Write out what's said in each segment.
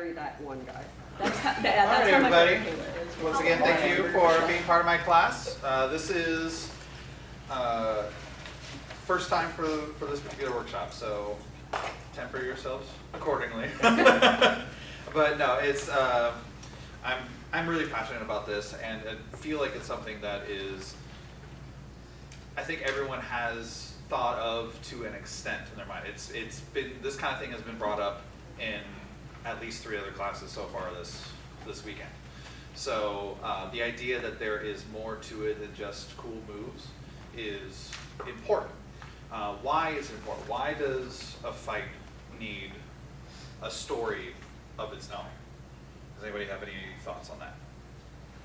marry that one guy. That's how, All that's right, how my everybody. character is. Once again, thank you for being part of my class. This is first time for this particular workshop, so temper yourselves accordingly. But no, it's I'm really passionate about this, and I feel like it's something that is, I think everyone has thought of to an extent in their mind. It's been, this kind of thing has been brought up in at least 3 other classes so far this weekend. So the idea that there is more to it than just cool moves is important. Why is it important? Why does a fight need a story of its own? Does anybody have any thoughts on that?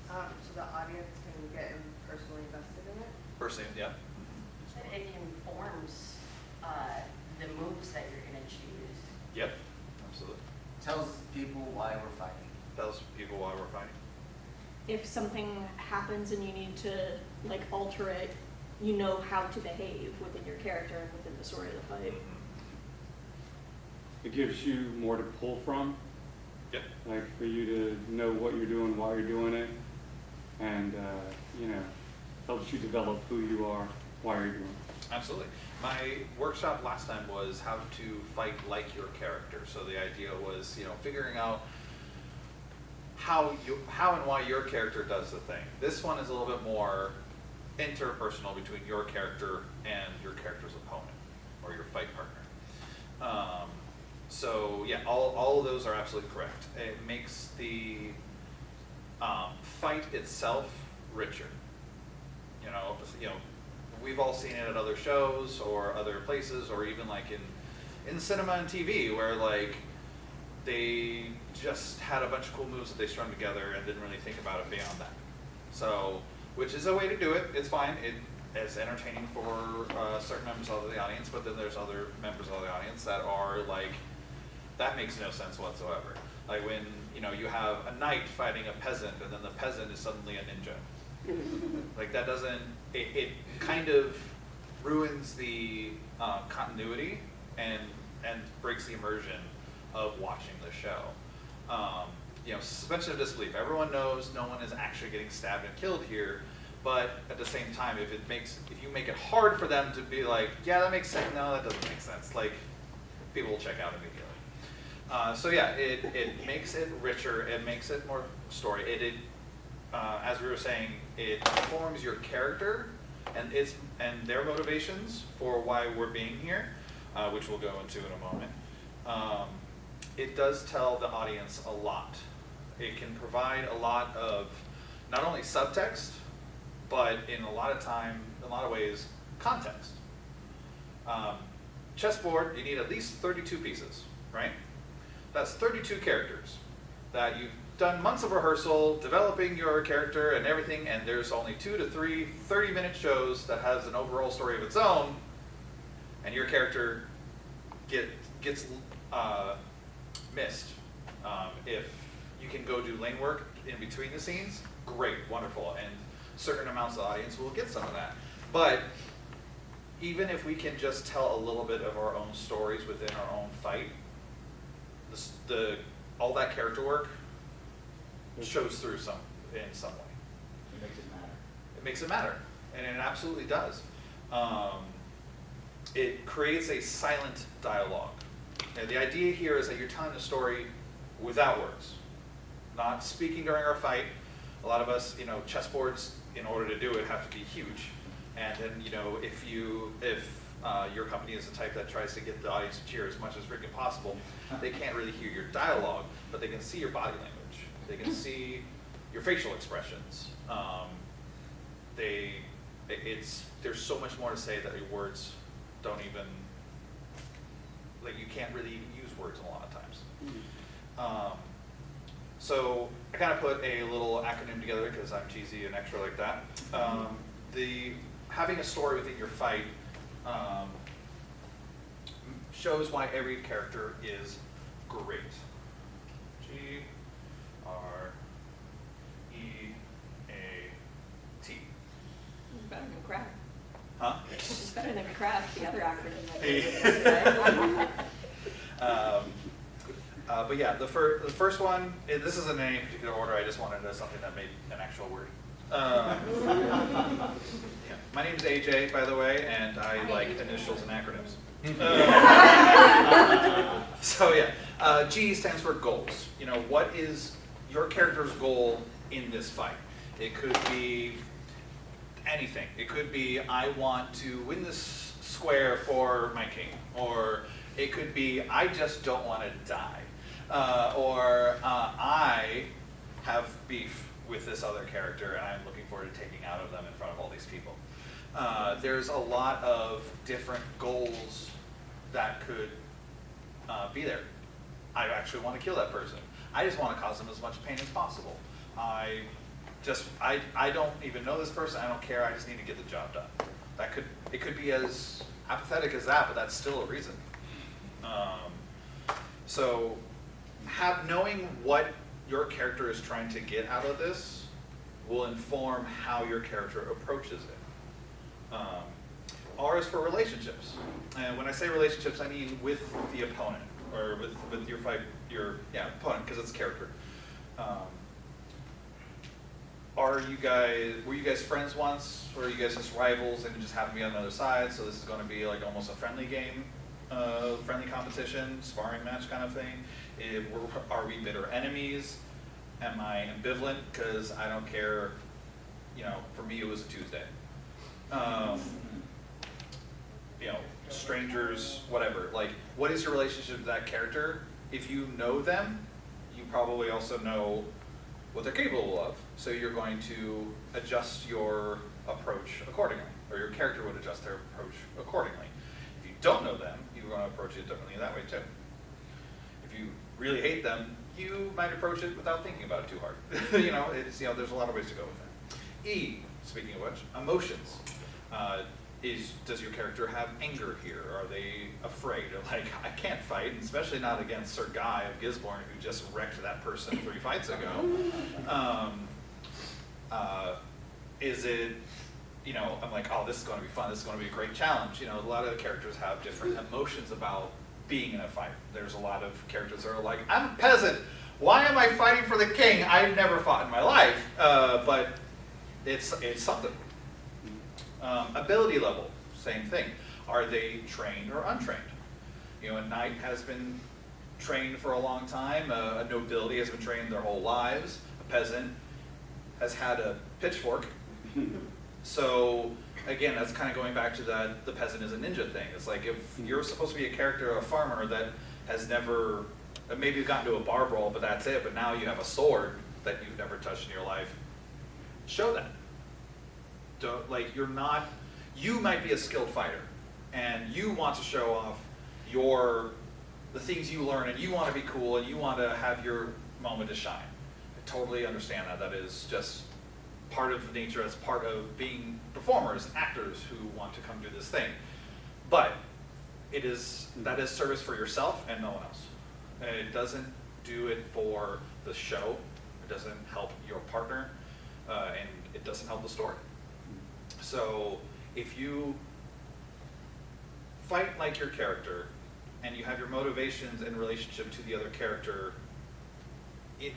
So the audience can get personally invested in it? Personally, yeah. It informs the moves that you're going to choose. Yep, absolutely. Tells people why we're fighting. Tells people why we're fighting. If something happens and you need to like alter it, you know how to behave within your character and within the story of the fight. It gives you more to pull from. Yep. Like for you to know what you're doing, why you're doing it, and you know, helps you develop who you are, why you're doing it. Absolutely. My workshop last time was how to fight like your character. So the idea was, you know, figuring out how and why your character does the thing. This one is a little bit more interpersonal between your character and your character's opponent or your fight partner. So yeah, all of those are absolutely correct. It makes the fight itself richer. You know, we've all seen it at other shows or other places, or even like in cinema and TV, where like they just had a bunch of cool moves that they strung together and didn't really think about it beyond that. So, which is a way to do it. It's fine. It's entertaining for certain members of the audience, but then there's other members of the audience that are like, that makes no sense whatsoever. Like when, you know, you have a knight fighting a peasant and then the peasant is suddenly a ninja. Like that doesn't, it kind of ruins the continuity and breaks the immersion of watching the show. You know, suspension of disbelief. Everyone knows no one is actually getting stabbed and killed here, but at the same time, if you make it hard for them to be like, yeah, that makes sense. No, that doesn't make sense. Like people will check out immediately. So yeah, it makes it richer. It makes it more story. As we were saying, it informs your character and their motivations for why we're being here, which we'll go into in a moment. It does tell the audience a lot. It can provide a lot of not only subtext, but in a lot of ways, context. Chessboard, you need at least 32 pieces, right? That's 32 characters that you've done months of rehearsal, developing your character and everything, and there's only 2 to 3 30-minute shows that has an overall story of its own, and your character gets missed. If you can go do lane work in between the scenes, great, wonderful, and certain amounts of the audience will get some of that. But even if we can just tell a little bit of our own stories within our own fight, all that character work shows through in some way. It makes it matter. It makes it matter, and it absolutely does. It creates a silent dialogue. And the idea here is that you're telling the story without words, not speaking during our fight. A lot of us, you know, chessboards, in order to do it, have to be huge. And then, you know, if your company is the type that tries to get the audience to cheer as much as freaking possible, they can't really hear your dialogue, but they can see your body language. They can see your facial expressions. There's so much more to say that your words don't even, like you can't really even use words a lot of times. So I kind of put a little acronym together because I'm cheesy and extra like that. Having a story within your fight shows why every character is great. G-R-E-A-T. It's better than crack. Huh? It's better than crack, the other acronym. Hey. But yeah, the first one, this isn't in any particular order, I just wanted something that made an actual word. Yeah. My name's AJ, by the way, and I like initials and acronyms. So yeah, G stands for goals. You know, what is your character's goal in this fight? It could be anything. It could be, I want to win this square for my king. Or it could be, I just don't want to die. Or I have beef with this other character and I'm looking forward to taking out of them in front of all these people. There's a lot of different goals that could be there. I actually want to kill that person. I just want to cause them as much pain as possible. I don't even know this person, I don't care, I just need to get the job done. It could be as apathetic as that, but that's still a reason. So knowing what your character is trying to get out of this will inform how your character approaches it. R is for relationships. And when I say relationships, I mean with the opponent, or with your opponent, because it's character. Were you guys friends once, or are you guys just rivals and you just happen to be on the other side, so this is going to be like almost a friendly game, friendly competition, sparring match kind of thing? Are we bitter enemies? Am I ambivalent because I don't care, you know, for me it was a Tuesday. You know, strangers, whatever. Like, what is your relationship to that character? If you know them, you probably also know what they're capable of, so you're going to adjust your approach accordingly, or your character would adjust their approach accordingly. If you don't know them, you're going to approach it differently that way too. If you really hate them, you might approach it without thinking about it too hard. You know, there's a lot of ways to go with that. E, speaking of which, emotions. Does your character have anger here? Are they afraid? Like, I can't fight, especially not against Sir Guy of Gisborne, who just wrecked that person 3 fights ago. Is it, you know, I'm like, oh, this is going to be fun, this is going to be a great challenge. You know, a lot of the characters have different emotions about being in a fight. There's a lot of characters that are like, I'm a peasant, why am I fighting for the king? I've never fought in my life, but it's something. Ability level, same thing. Are they trained or untrained? You know, a knight has been trained for a long time, a nobility has been trained their whole lives, a peasant has had a pitchfork. So again, that's kind of going back to the peasant is a ninja thing. It's like, if you're supposed to be a character, a farmer that has never, maybe gotten to a bar brawl, but that's it, but now you have a sword that you've never touched in your life, show that. Like, you might be a skilled fighter, and you want to show off the things you learn, and you want to be cool, and you want to have your moment to shine. I totally understand that. That is just part of nature, as part of being performers, actors who want to come do this thing. But that is service for yourself and no one else. And it doesn't do it for the show, it doesn't help your partner, and it doesn't help the story. So if you fight like your character and you have your motivations in relationship to the other character,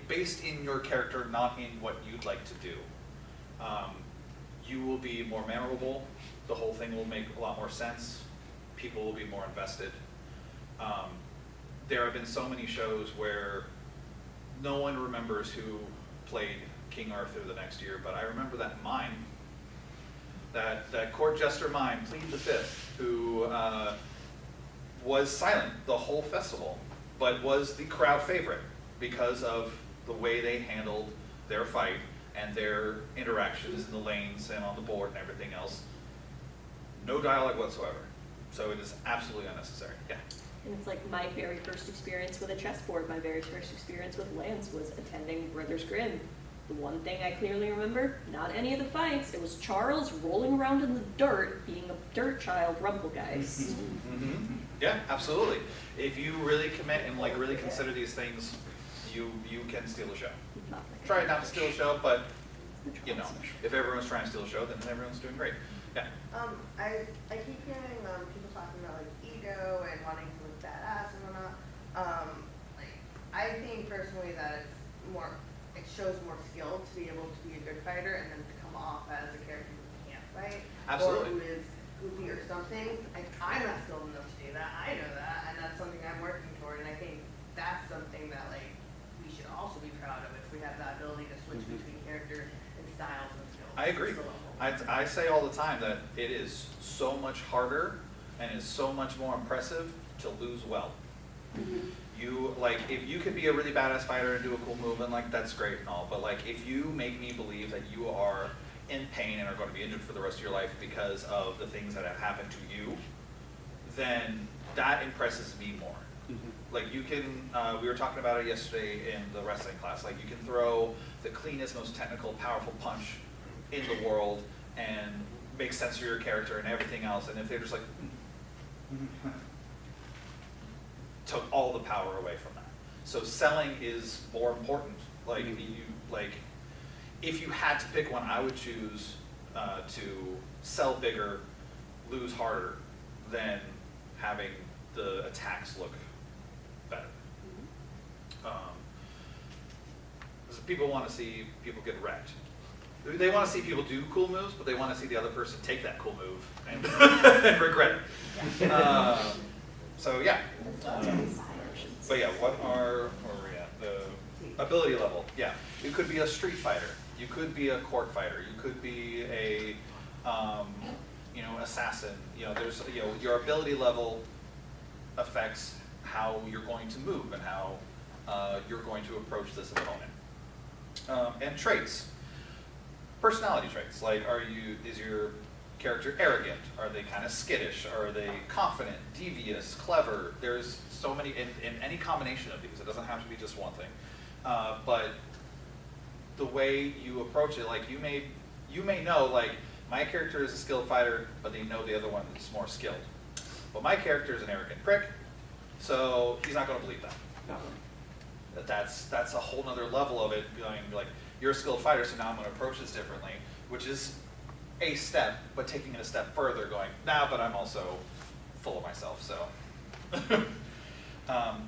based in your character, not in what you'd like to do, you will be more memorable, the whole thing will make a lot more sense, people will be more invested. There have been so many shows where no one remembers who played King Arthur the next year, but I remember that mime. That court jester mime, Plead the Fifth, who was silent the whole festival, but was the crowd favorite because of the way they handled their fight and their interactions in the lanes and on the board and everything else. No dialogue whatsoever. So it is absolutely unnecessary. Yeah. And it's like my very first experience with a chessboard, my very first experience with Lance was attending Brothers Grimm. The one thing I clearly remember, not any of the fights, it was Charles rolling around in the dirt, being a dirt child Rumpelgeist. Mm-hmm. Yeah, absolutely. If you really commit and like really consider these things, you can steal a show. Try not to steal a show, but you know, if everyone's trying to steal a show, then everyone's doing great. Yeah. I keep hearing people talking about like ego and wanting to look badass and whatnot. Like, personally that it shows more skill to be able to be a good fighter and then to come off as a character who can't fight. Absolutely. Or who is goofy or something. Like, I'm not skilled enough to do that. I know that, and that's something I'm working toward. And I think that's something that like we should also be proud of if we have that ability to switch between characters and styles and skills. I agree. I say all the time that it is so much harder and is so much more impressive to lose well. You, like, if you could be a really badass fighter and do a cool move, and like, that's great and all, but like, if you make me believe that you are in pain and are going to be injured for the rest of your life because of the things that have happened to you, then that impresses me more. Like, you can, we were talking about it yesterday in the wrestling class, like, you can throw the cleanest, most technical, powerful punch in the world and make sense for your character and everything else, and if they're just like, took all the power away from that. So selling is more important. Like, if you had to pick one, I would choose to sell bigger, lose harder, than having the attacks look better. Because people want to see people get wrecked. They want to see people do cool moves, but they want to see the other person take that cool move and, and regret it. So yeah. But yeah, where are we at? The ability level. Yeah, you could be a street fighter. You could be a court fighter. You could be a, assassin. There's, your ability level affects how you're going to move and how you're going to approach this opponent. And traits, personality traits. Like, is your character arrogant? Are they kind of skittish? Are they confident, devious, clever? There's so many, in any combination of these. It doesn't have to be just one thing. But the way you approach it, like, you may know, like, my character is a skilled fighter, but they know the other one is more skilled. But my character is an arrogant prick, so he's not going to believe that. That's a whole nother level of it, going like, you're a skilled fighter, so now I'm going to approach this differently, which is a step, but taking it a step further, going, nah, but I'm also full of myself, so.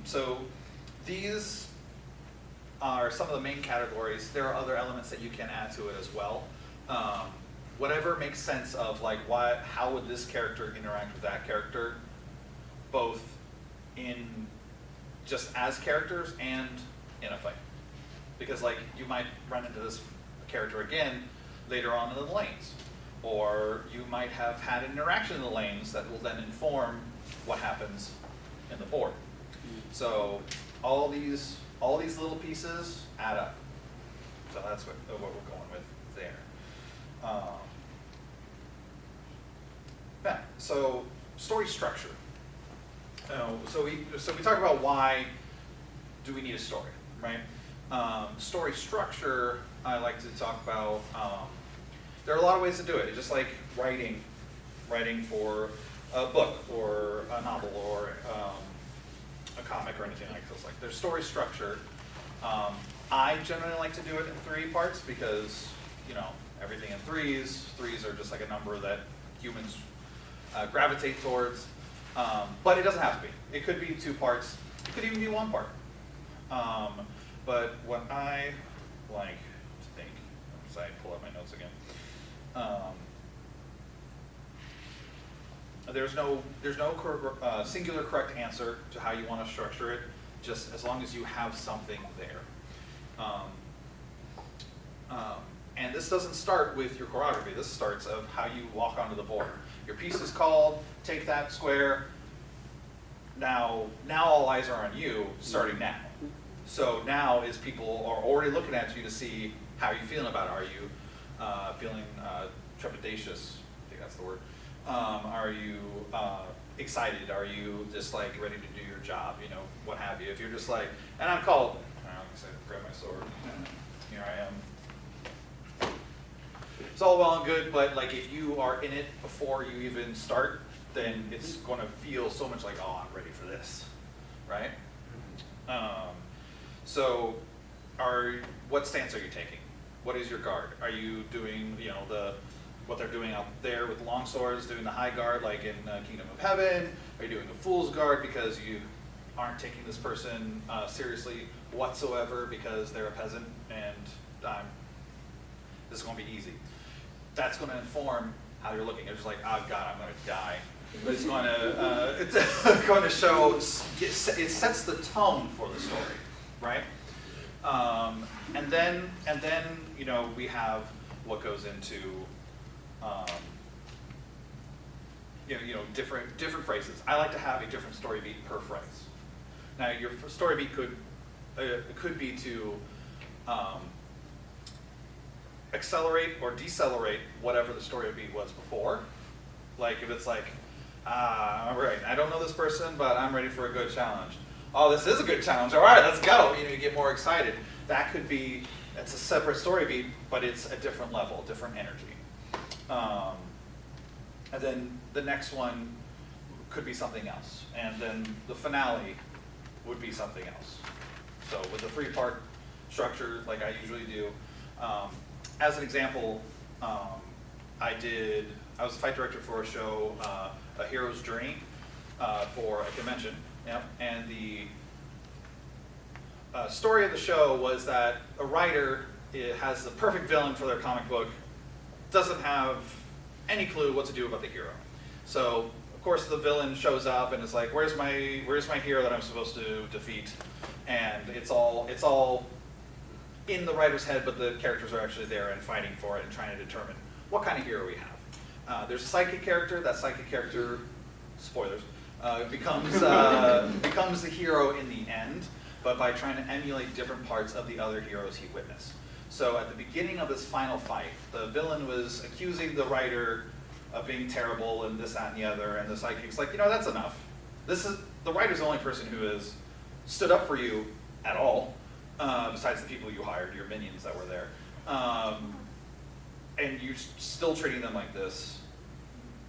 So these are some of the main categories. There are other elements that you can add to it as well. Whatever makes sense of, like, how would this character interact with that character, both in just as characters and in a fight. Because, like, you might run into this character again later on in the lanes, or you might have had an interaction in the lanes that will then inform what happens in the board. So all these little pieces add up. So that's what we're going with there. Yeah, so story structure. So we talk about why do we need a story, right? Story structure, I like to talk about, there are a lot of ways to do it. It's just like writing for a book or a novel or a comic or anything like this. Like, there's story structure. I generally like to do it in 3 parts because, everything in threes. Threes are just like a number that humans gravitate towards. But it doesn't have to be. It could be 2 parts. It could even be 1 part. But what I like to think, as I pull up my notes again, there's no singular correct answer to how you want to structure it, just as long as you have something there. And this doesn't start with your choreography. This starts of how you walk onto the board. Your piece is called, take that square. Now all eyes are on you, starting now. So now is people are already looking at you to see how you're feeling about it. Are you feeling trepidatious? I think that's the word. Are you excited? Are you just like ready to do your job? What have you. If you're just like, and I'm called, I'm gonna grab my sword. Here I am. It's all well and good, but like, if you are in it before you even start, then it's going to feel so much like, oh, I'm ready for this, right? So, what stance are you taking? What is your guard? Are you doing, what they're doing out there with long swords, doing the high guard like in Kingdom of Heaven? Are you doing the Fool's Guard because you aren't taking this person seriously whatsoever because they're a peasant and this is going to be easy. That's going to inform how you're looking. It's just like, oh God, I'm going to die. But it's going to show, it sets the tone for the story, right? And then you know, we have what goes into you know different phrases. I like to have a different story beat per phrase. Now your story beat could be to accelerate or decelerate whatever the story beat was before. Like if it's like, all right, I don't know this person, but I'm ready for a good challenge. Oh, this is a good challenge. All right, let's go. You know, you get more excited. That could be, it's a separate story beat, but it's a different level, different energy. And then the next one could be something else. And then the finale would be something else. So with a 3-part structure, like I usually do, as an example, I was a fight director for a show, A Hero's Journey, for a convention. Yep. And the story of the show was that a writer has the perfect villain for their comic book, doesn't have any clue what to do about the hero. So of course the villain shows up and is like, where's my hero that I'm supposed to defeat? And it's all in the writer's head, but the characters are actually there and fighting for it and trying to determine what kind of hero we have. There's a psychic character. That psychic character, spoilers, becomes the hero in the end, but by trying to emulate different parts of the other heroes he witnessed. So at the beginning of this final fight, the villain was accusing the writer of being terrible and this, that, and the other, and the psychic's like, you know, that's enough. The writer's the only person who has stood up for you at all, besides the people you hired, your minions that were there. And you're still treating them like this.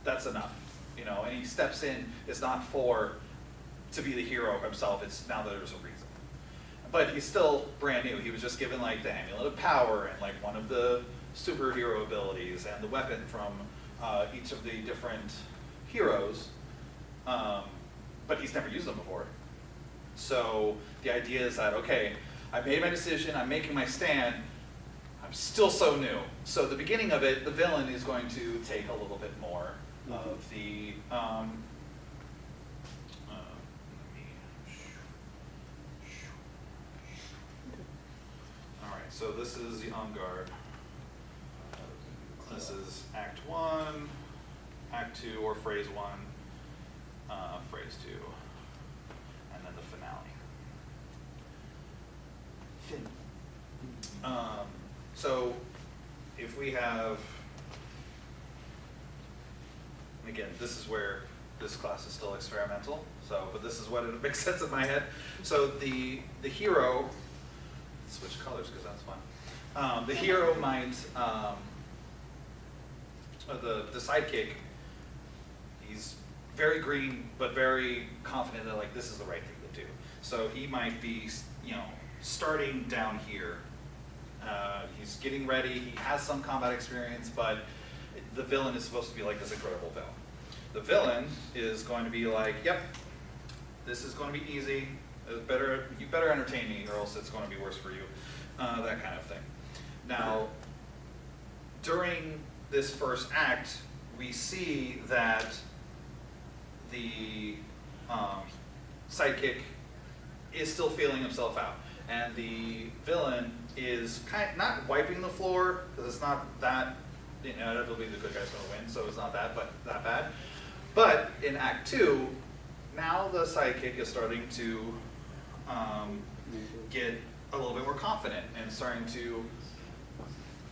That's enough, you know. And he steps in. It's not to be the hero himself. It's now that there's a reason. But he's still brand new. He was just given like the amulet of power and like one of the superhero abilities and the weapon from each of the different heroes. But he's never used them before. So the idea is that, okay, I made my decision. I'm making my stand. I'm still so new. So the beginning of it, the villain is going to take a little bit more of the, all right, so this is the on guard. This is Act 1, Act 2, or Phrase 1, Phrase 2, and then the finale. So if we have, again, this is where this class is still experimental, but this is what it makes sense in my head. So the hero, switch colors because that's fun. The hero might, the sidekick, he's very green but very confident that like this is the right thing to do. So he might be, you know, starting down here. He's getting ready. He has some combat experience, but the villain is supposed to be like this incredible villain. The villain is going to be like, yep, this is going to be easy. You better entertain me, or else it's going to be worse for you. That kind of thing. Now, during this first act, we see that the sidekick is still feeling himself out. And the villain is not wiping the floor, because it's not that, you know, inevitably the good guy's going to win, so it's not that bad. But in Act 2, now the sidekick is starting to get a little bit more confident and starting to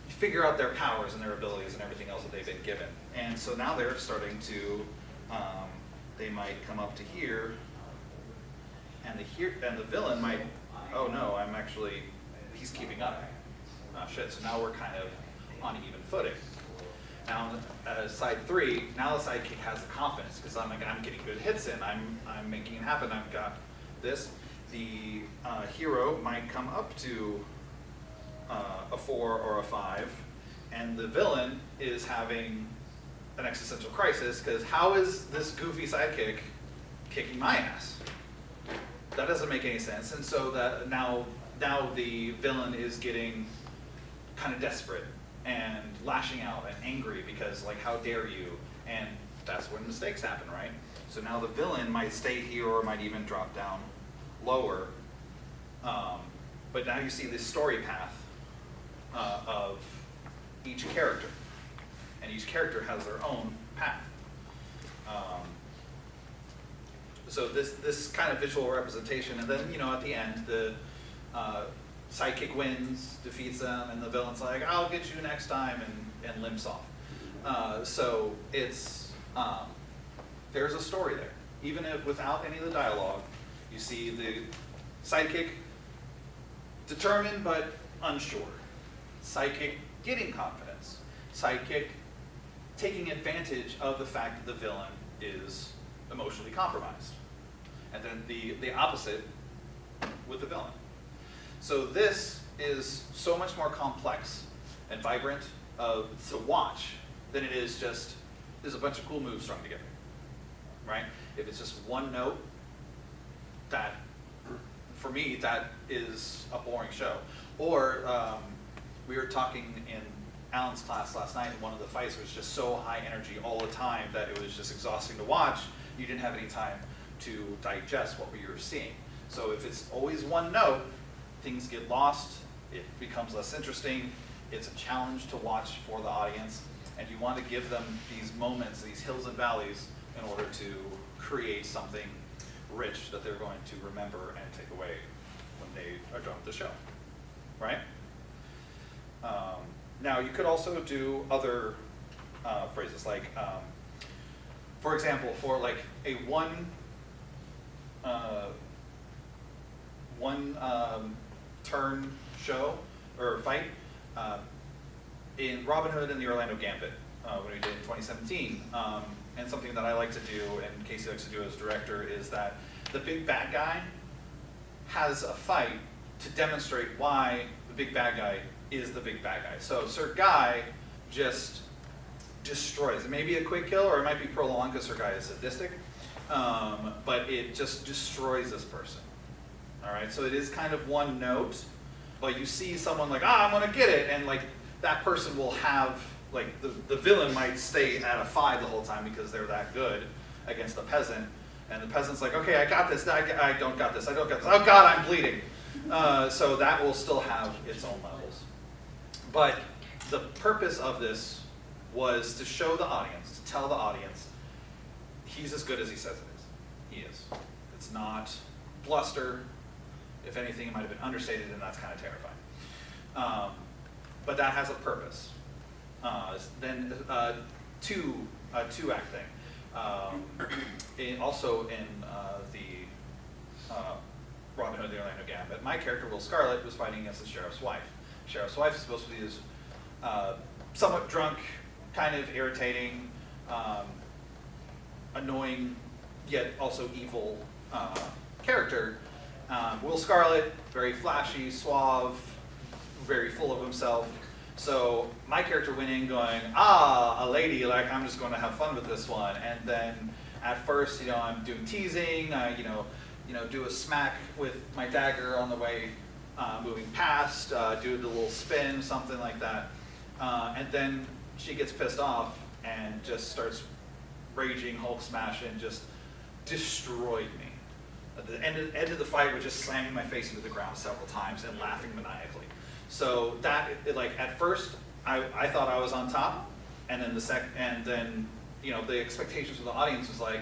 figure out their powers and their abilities and everything else that they've been given. And so now they're starting to, they might come up to here, and the villain might, oh no, he's keeping up. Oh shit, so now we're kind of on even footing. Now, side 3, now the sidekick has the confidence, because I'm getting good hits in, I'm making it happen, I've got this. The hero might come up to a 4 or a 5, and the villain is having an existential crisis, because how is this goofy sidekick kicking my ass? that doesn't make any sense. And so that now the villain is getting kind of desperate and lashing out and angry because like, how dare you? And that's when mistakes happen, right? So now the villain might stay here or might even drop down lower. But now you see this story path of each character. And each character has their own path. So this kind of visual representation, and then, you know, at the end, the sidekick wins, defeats them, and the villain's like, I'll get you next time, and limps off. So it's, there's a story there. Even if without any of the dialogue, you see the sidekick determined but unsure. Sidekick getting confidence. Sidekick taking advantage of the fact that the villain is emotionally compromised. And then the opposite with the villain. So this is so much more complex and vibrant to watch than it is just, there's a bunch of cool moves strung together, right? If it's just one note, that, for me, that is a boring show. Or we were talking in Alan's class last night, and one of the fights was just so high energy all the time that it was just exhausting to watch. You didn't have any time to digest what you were seeing. So if it's always one note, things get lost, it becomes less interesting, it's a challenge to watch for the audience, and you want to give them these moments, these hills and valleys, in order to create something rich that they're going to remember and take away when they are done with the show, right? Now you could also do other phrases like, for example, for like a one turn show or fight in Robin Hood and the Orlando Gambit when we did in 2017. And something that I like to do, and Casey likes to do as director, is that the big bad guy has a fight to demonstrate why the big bad guy is the big bad guy. So Sir Guy just destroys. It may be a quick kill, or it might be prolonged because Sir Guy is sadistic, but it just destroys this person. All right, so it is kind of one note, but you see someone like, I'm gonna get it, and like that person will have, like the villain might stay at a 5 the whole time because they're that good against the peasant, and the peasant's like, okay, I got this, I don't got this, I don't got this, oh God, I'm bleeding. So that will still have its own levels. But the purpose of this was to show the audience, to tell the audience, he's as good as he says it is. He is. It's not bluster. If anything, it might have been understated, and that's kind of terrifying. But that has a purpose. Then two-act thing. Also in the Robin Hood, the Orlando Gambit, my character, Will Scarlet, was fighting against the sheriff's wife. The sheriff's wife is supposed to be this somewhat drunk, kind of irritating, annoying, yet also evil character. Will Scarlet, very flashy, suave, very full of himself. So my character went in going, a lady, like I'm just going to have fun with this one. And then at first, I'm doing teasing, do a smack with my dagger on the way moving past, do the little spin, something like that. And then she gets pissed off and just starts raging Hulk smash and just destroyed me. At the end of the fight was just slamming my face into the ground several times and laughing maniacally. So that, at first, I thought I was on top, and then the expectations of the audience was like,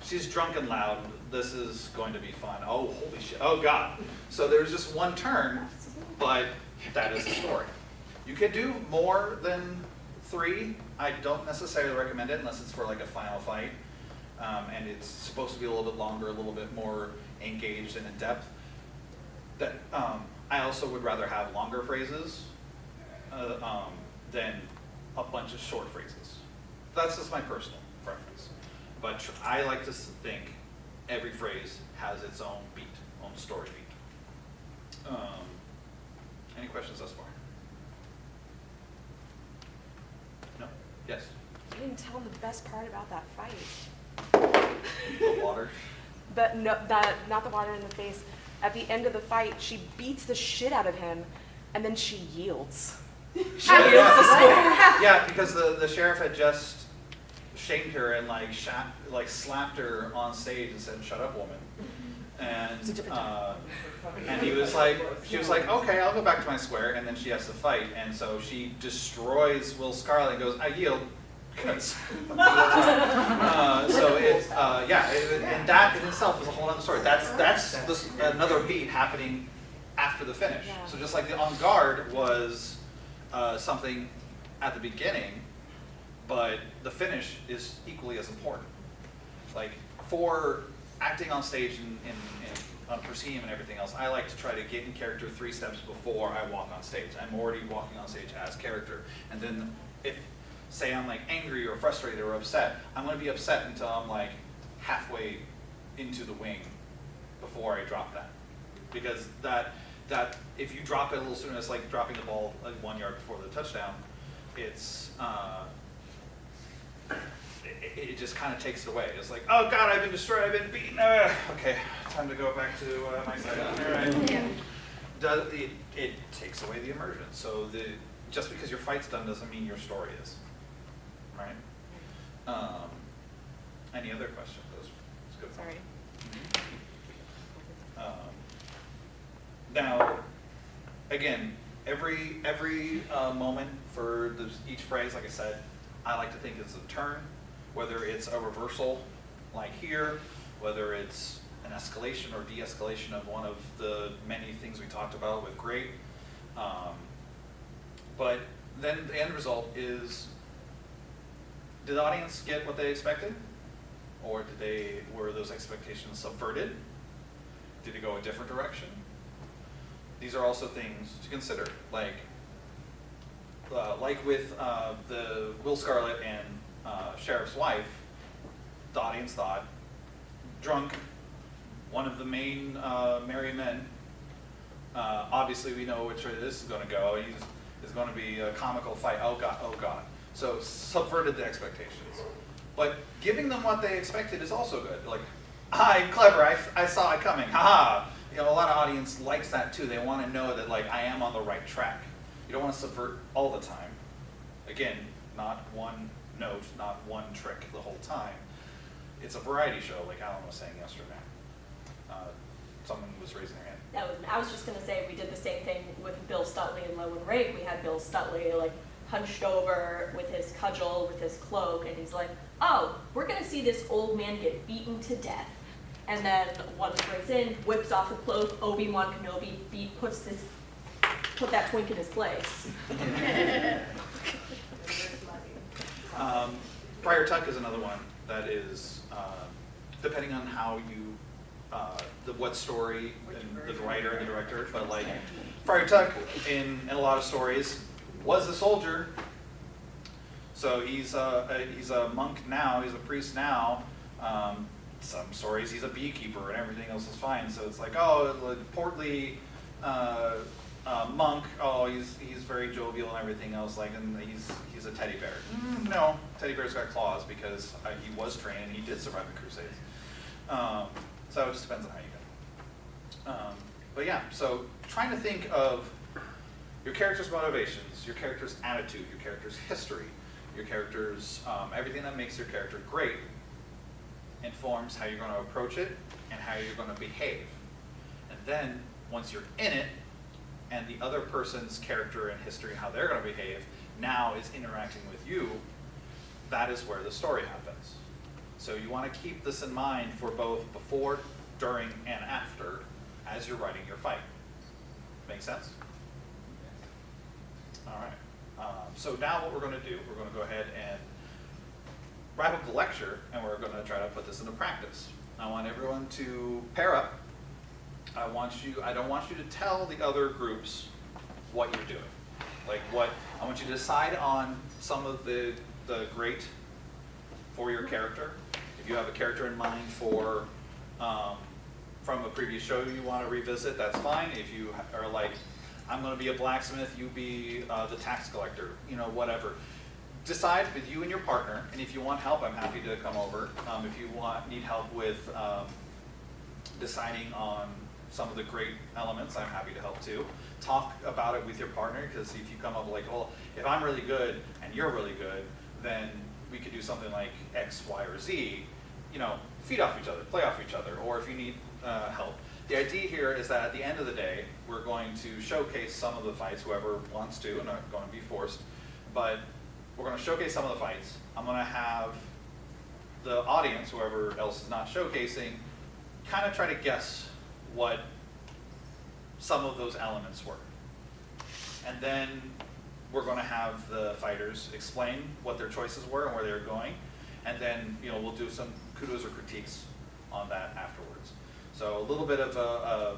she's drunk and loud, this is going to be fun. Oh, holy shit, oh God. So there's just one turn, but that is the story. You could do more than 3. I don't necessarily recommend it unless it's for like a final fight. And it's supposed to be a little bit longer, a little bit more engaged and in depth. That I also would rather have longer phrases than a bunch of short phrases. That's just my personal preference. But I like to think every phrase has its own beat, own story beat. Any questions thus far? No? Yes? You didn't tell them the best part about that fight. The water. not the water in the face. At the end of the fight, she beats the shit out of him, and then she yields. She yields the square. Yeah, because the sheriff had just shamed her and like slapped her on stage and said, "Shut up, woman." And and he was like, she was like, "Okay, I'll go back to my square," and then she has to fight, and so she destroys Will Scarlet and goes, "I yield." Because so it and that in itself is a whole other story. That's another beat happening after the finish. Yeah. So just like the On Guard was something at the beginning, but the finish is equally as important. Like for acting on stage and on proscenium and everything else, I like to try to get in character 3 steps before I walk on stage. I'm already walking on stage as character, and then if say I'm like angry or frustrated or upset, I'm going to be upset until I'm like halfway into the wing before I drop that. Because that if you drop it a little sooner, it's like dropping the ball like 1 yard before the touchdown. It's it just kind of takes it away. It's like, oh God, I've been destroyed, I've been beaten. Okay, time to go back to my side. All right. Yeah. It takes away the immersion. So just because your fight's done doesn't mean your story is. Right? Any other questions? That's good. Sorry. Now, again, every moment for each phrase, like I said, I like to think is a turn, whether it's a reversal, like here, whether it's an escalation or de-escalation of one of the many things we talked about with great. But then the end result is, did the audience get what they expected? Or were those expectations subverted? Did it go a different direction? These are also things to consider, like with the Will Scarlet and Sheriff's wife, the audience thought, drunk, one of the main merry men, obviously we know which way this is going to go. It's going to be a comical fight. Oh God, oh God. So subverted the expectations. But giving them what they expected is also good. Like, I'm clever, I saw it coming, haha. You know, a lot of audience likes that too. They want to know that like I am on the right track. You don't want to subvert all the time. Again, not one note, not one trick the whole time. It's a variety show, like Alan was saying yesterday. Someone was raising their hand. I was just going to say we did the same thing with Bill Stutley and Low and Rake. We had Bill Stutley like hunched over with his cudgel, with his cloak, and he's like, "Oh, we're going to see this old man get beaten to death." And then one breaks in, whips off the cloak, Obi-Wan Kenobi put that twink in his place. Friar Tuck is another one that is, depending on how you, what story, and the writer and the director, but like, Friar Tuck in a lot of stories was a soldier. So he's a monk now, he's a priest now. Some stories he's a beekeeper and everything else is fine. So it's like, oh, the portly monk, oh, he's very jovial and everything else, like, and he's a teddy bear. No, teddy bear's got claws because he was trained and he did survive the Crusades. So it just depends on how you go. But yeah, so trying to think of your character's motivations, your character's attitude, your character's history, your character's everything that makes your character great informs how you're going to approach it and how you're going to behave. And then once you're in it and the other person's character and history, how they're going to behave, now is interacting with you, that is where the story happens. So you want to keep this in mind for both before, during, and after as you're writing your fight. Make sense? All right. So now what we're going to do, we're going to go ahead and wrap up the lecture, and we're going to try to put this into practice. I want everyone to pair up. I don't want you to tell the other groups what you're doing. Like I want you to decide on some of the great for your character. If you have a character in mind for from a previous show you want to revisit, that's fine. If you are like, I'm going to be a blacksmith, you be the tax collector, you know, whatever. Decide with you and your partner, and if you want help, I'm happy to come over. If you need help with deciding on some of the great elements, I'm happy to help too. Talk about it with your partner, because if you come up like, well, if I'm really good and you're really good, then we could do something like X, Y, or Z, you know, feed off each other, play off each other, or if you need help. The idea here is that at the end of the day, we're going to showcase some of the fights, whoever wants to, and not going to be forced, but we're going to showcase some of the fights. I'm going to have the audience, whoever else is not showcasing, kind of try to guess what some of those elements were. And then we're going to have the fighters explain what their choices were and where they're going. And then, you know, we'll do some kudos or critiques on that afterwards. So a little bit of a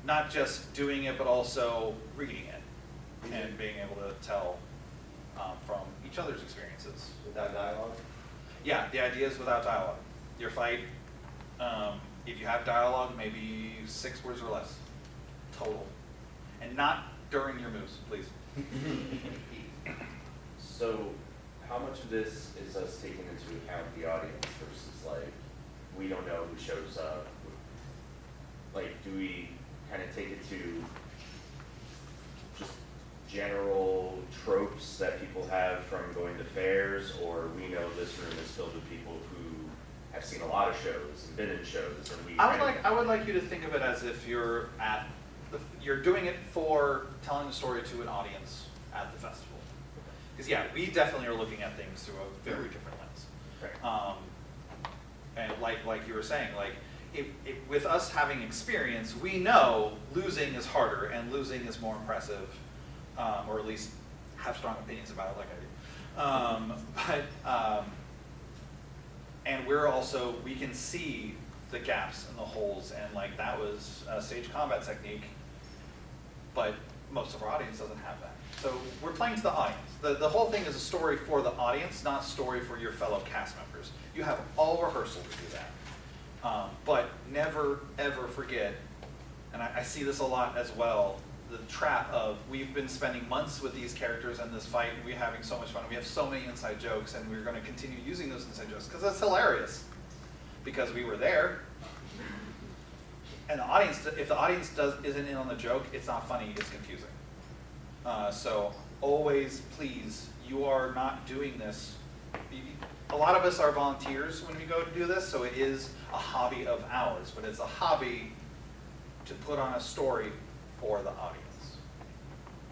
not just doing it, but also reading it and being able to tell from each other's experiences. Without dialogue? Yeah, the idea is without dialogue. Your fight, if you have dialogue, maybe 6 words or less total. And not during your moves, please. So how much of this is us taking into account the audience versus like, we don't know who shows up? Like, do we kind of take it to just general tropes that people have from going to fairs, or we know this room is filled with people who have seen a lot of shows and been in shows, and we I would like you to think of it as if you're at you're doing it for telling the story to an audience at the festival. Because yeah, we definitely are looking at things through a very different lens. Right. And like you were saying, like with us having experience, we know losing is harder and losing is more impressive, or at least have strong opinions about it, like I do. And we're also, we can see the gaps and the holes, and like that was a stage combat technique, but most of our audience doesn't have that. So we're playing to the audience. The whole thing is a story for the audience, not a story for your fellow cast members. You have all rehearsal to do that. But never, ever forget, and I see this a lot as well, the trap of we've been spending months with these characters and this fight, and we're having so much fun. We have so many inside jokes, and we're going to continue using those inside jokes because that's hilarious. Because we were there. And the audience, if the audience isn't in on the joke, it's not funny, it's confusing. So always, please, you are not doing this. A lot of us are volunteers when we go to do this, so it is a hobby of ours, but it's a hobby to put on a story for the audience.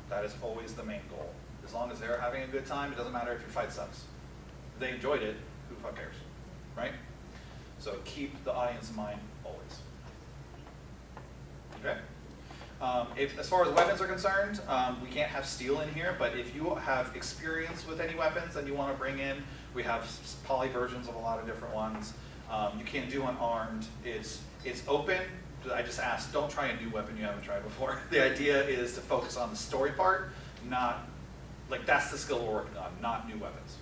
That is always the main goal. As long as they're having a good time, it doesn't matter if your fight sucks. If they enjoyed it, who the fuck cares, right? So keep the audience in mind always. Okay? As far as weapons are concerned, we can't have steel in here, but if you have experience with any weapons that you want to bring in, we have poly versions of a lot of different ones. You can do unarmed. It's open. I just asked, don't try a new weapon you haven't tried before. The idea is to focus on the story part, not, like that's the skill we're working on, not new weapons.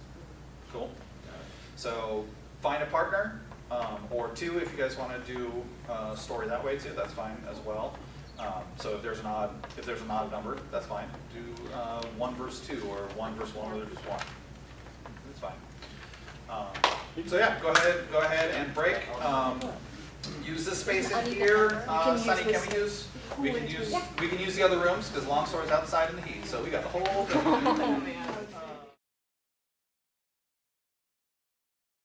Cool? So find a partner, or 2 if you guys want to do a story that way too, that's fine as well. So if there's an odd number, that's fine. Do 1 versus 2 or 1 versus 1 versus 1. It's fine. So yeah, go ahead and break. Use this space in here. Sunny, we can use the other rooms because Longsword's outside in the heat, so we got the whole thing.